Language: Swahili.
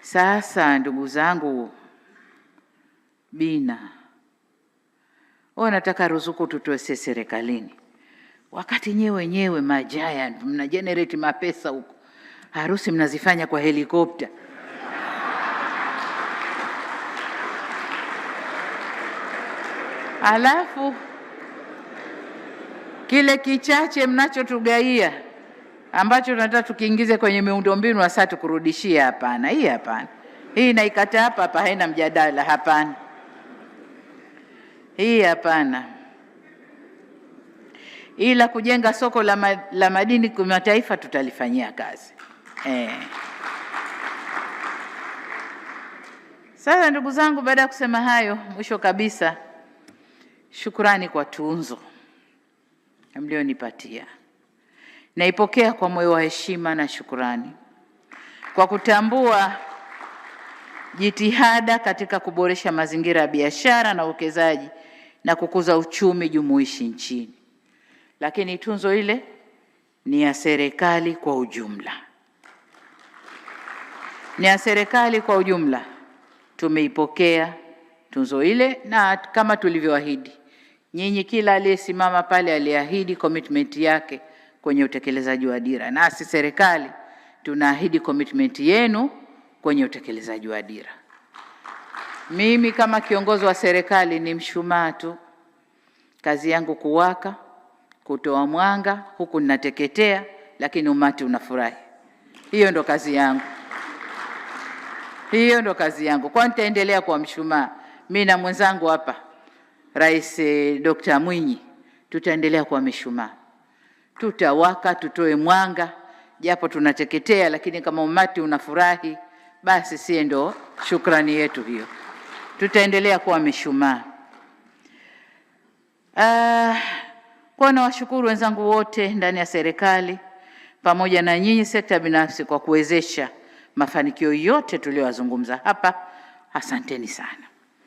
Sasa ndugu zangu, Bina, nataka ruzuku tutoe sisi serikalini, wakati nyewe wenyewe magiant mna generate mapesa huko, harusi mnazifanya kwa helikopta. Alafu kile kichache mnachotugaia ambacho tunataka tukiingize kwenye miundombinu hasa tukurudishia, hapana. Hii hapana, hii naikata hapa, haina mjadala. Hapana, hii hapana. Ila kujenga soko la madini kimataifa tutalifanyia kazi. Sasa ndugu zangu, baada ya kusema hayo, mwisho kabisa, shukrani kwa tunzo mlionipatia. Naipokea kwa moyo wa heshima na shukrani kwa kutambua jitihada katika kuboresha mazingira ya biashara na uwekezaji na kukuza uchumi jumuishi nchini. Lakini tunzo ile ni ya serikali kwa ujumla. Ni ya serikali kwa ujumla. Tumeipokea tunzo ile, na kama tulivyoahidi, nyinyi kila aliyesimama pale aliahidi commitment yake kwenye utekelezaji wa dira. Nasi serikali tunaahidi commitment yenu kwenye utekelezaji wa dira. Mimi kama kiongozi wa serikali ni mshumaa tu. Kazi yangu kuwaka, kutoa mwanga, huku ninateketea, lakini umati unafurahi. Hiyo ndo kazi yangu. Hiyo ndo kazi yangu. Kwa nitaendelea kuwa mshumaa. Mimi na mwenzangu hapa, Rais Dr. Mwinyi, tutaendelea kuwa mishumaa. Tutawaka, tutoe mwanga, japo tunateketea, lakini kama umati unafurahi, basi sie ndo shukrani yetu hiyo. Tutaendelea kuwa mishumaa. Kwa nawashukuru wenzangu wote ndani ya serikali pamoja na nyinyi sekta binafsi kwa kuwezesha mafanikio yote tuliyozungumza hapa. Asanteni sana.